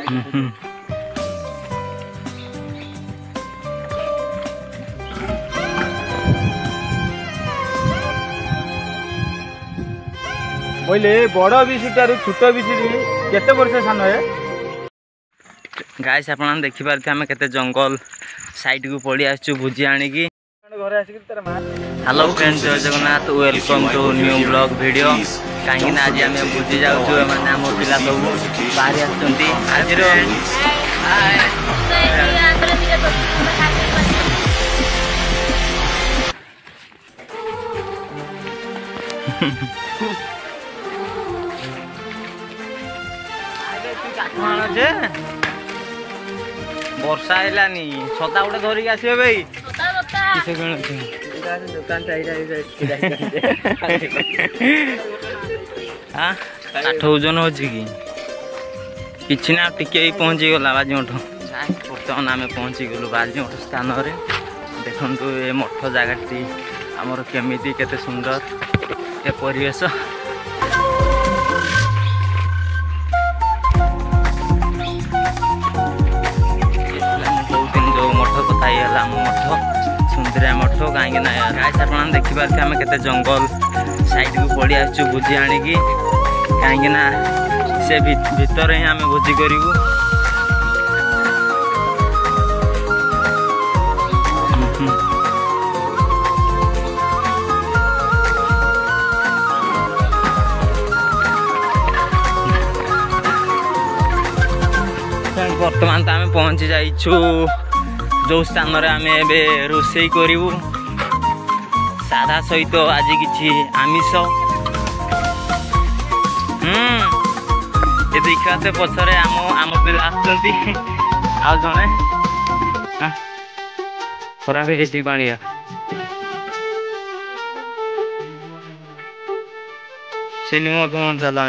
बोले बड़ विषय छोट विषय केते वर्ष सान है गाइस आपण देखिपारे आम के जंगल साइड को पड़ी आसु भुजी आणिकी हेलो फ्रेंड्स जय Jagannath welcome to new blog video कहीं आज आम भुजी जाऊँ मैंने आम पिला सब बाहरी आसुँचे वर्षा है छता गोटे धरिक आसवे भाई किस दुकान काठ ओजन हो कि ना टिके पहुँची गला बाजीमठ बर्तमान आम पहुँची गलु बाजीमठ स्थान देखु ये मठ जगह आमर केमी केते सुंदर ये परिवेश सुंदरिया मठ कहीं आप देखिपारे आम के जंगल साइड को पड़ी आसु भोजी आणिकी कहीं से भितर ही आम भोजी करूँ बर्तमान तो आम पहुँची जाइछु जो स्थान आम ए रोषे करूँ सादा सहित आज कि आमिष ये देखा पछरे आम पिला आ जड़े खराब है पानिया से चला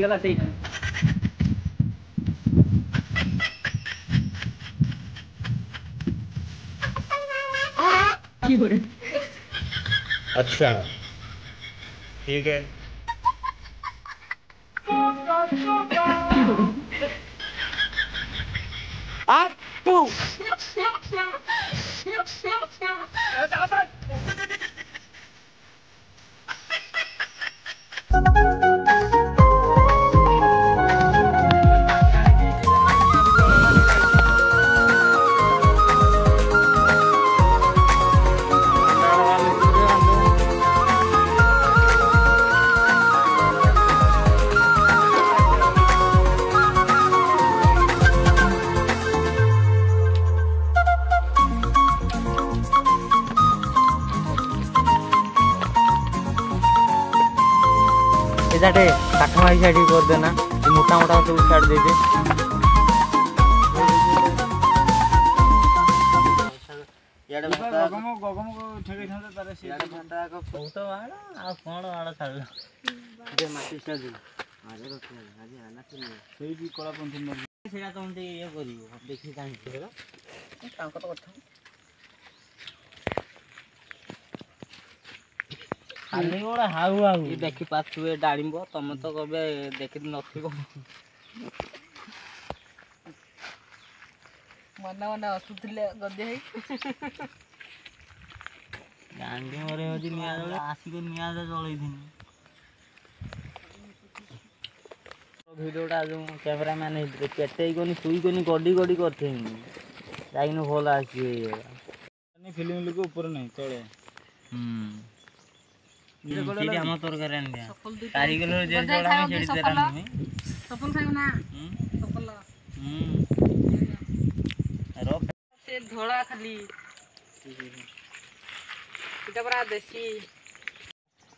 गला सही अच्छा ठीक है जाटे काठ मारी साइड कर देना मोटा मोटा सब साइड दे दे याडे गगम गगम को ठेके छन तारे से याडे घंटा को बहुत वाड़ आ कोन वाड़ छाड़ जे माटी से दे आजे रख आजे आना से सेई भी कला पंथी न सेरा तंते ये करियो देखि काई हेरा तांको तो कथा खाली गोड़ा हाउ हाउ ये देखि पाछुए डाळिंब तमे तो कबे देखि नथिबो मना मना असुथिले गदे है गांडी मरे होजी निया जळे आसी को निया जळै थिन ଭିଡ଼ିଓଟା ଯେଉଁ କ୍ୟାମେରାମ୍ୟାନ୍ ହେଇଥିଲେ ପେଟେଇକନି ଶୁଇକନି ଗଡ଼ି ଗଡ଼ି କରିଥିନି ଯାଇକିନି ଭଲ ଆସିବେ ଫିଲ୍ମ ଲୋକ ଉପରେ ନାହିଁ ତଳେ ସେଇଠି ଆମ ତରକାରୀ ଆଣିବା କାରିଗର ଯେ ଜଣା ସେଇଠି ତେରା ନୁହେଁ ସଫଲ ଖାଇବ ନା ସଫଲ ସେ ଧଳା ଖାଲି ଏଟା ପୁରା ଦେଶୀ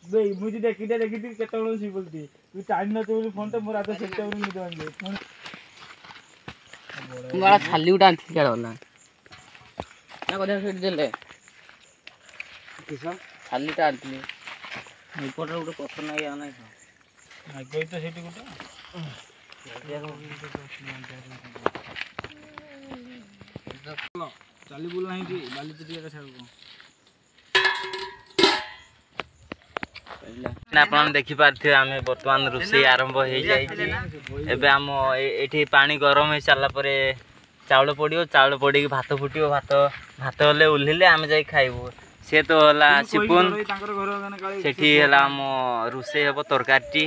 ଦେଇ ମୁଁ ଯଦି ଦେଖିଟା ଦେଖିଥିଲି କେତେବେଳେ ଶୋଇ ପଡ଼ିଛି ତୁ ଟାଇମ୍ ନଥିବ ବୋଲି ଫୋନ୍ଟା ମୋ ରାତ ସେତେବେଳେ ନିଦ ଭାଙ୍ଗିବ ପୁଣି ବड़ा ଖାଲି ଗୋଟେ ଆଣିଥିଲି କେଡ ନା ନା କଥା ସେଇଠି ଦେଲେ କିସ ଖାଲିଟା ଆଣିଥିଲି ଏପଟରେ ଗୋଟେ ପଥର ନାଗି ଆଉ ନାହିଁ ଗଇ ତ ସେଇଠି ଗୋଟେ ଚାଲି ବୁଲ ନାହିଁ କି ବାଲି ଟିକେ ଛାଡ଼ୁ ଆପଣ ଦେଖିପାରୁଥିବେ ଆମେ ବର୍ତ୍ତମାନ ରୋଷେଇ ଆରମ୍ଭ ହେଇଯାଇଛି ଏବେ ଆମ ଏଠି ପାଣି ଗରମ ହେଇସାରିଲା ପରେ ଚାଉଳ ପଡ଼ିବ ଚାଉଳ ପଡ଼ିକି ଭାତ ଫୁଟିବ ଭାତ ହେଲେ ଓହ୍ଲେଇଲେ ଆମେ ଯାଇ ଖାଇବୁ ସେ ତ ହେଲା ସିପୁନ ସେଠି ହେଲା ଆମ ରୋଷେଇ ହେବ ତରକାରୀଟି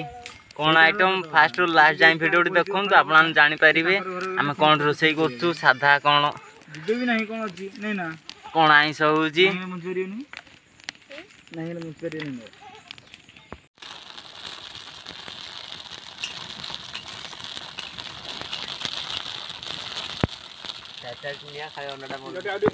କ'ଣ ଆଇଟମ୍ ଫାଷ୍ଟରୁ ଲାଷ୍ଟ ଯାଏଁ ଭିଡ଼ିଓଟି ଦେଖନ୍ତୁ ଆପଣମାନେ ଜାଣିପାରିବେ ଆମେ କ'ଣ ରୋଷେଇ କରୁଛୁ ସାଧା କ'ଣ କ'ଣ ଆଇଁଷ ହେଉଛି ଖାଇବା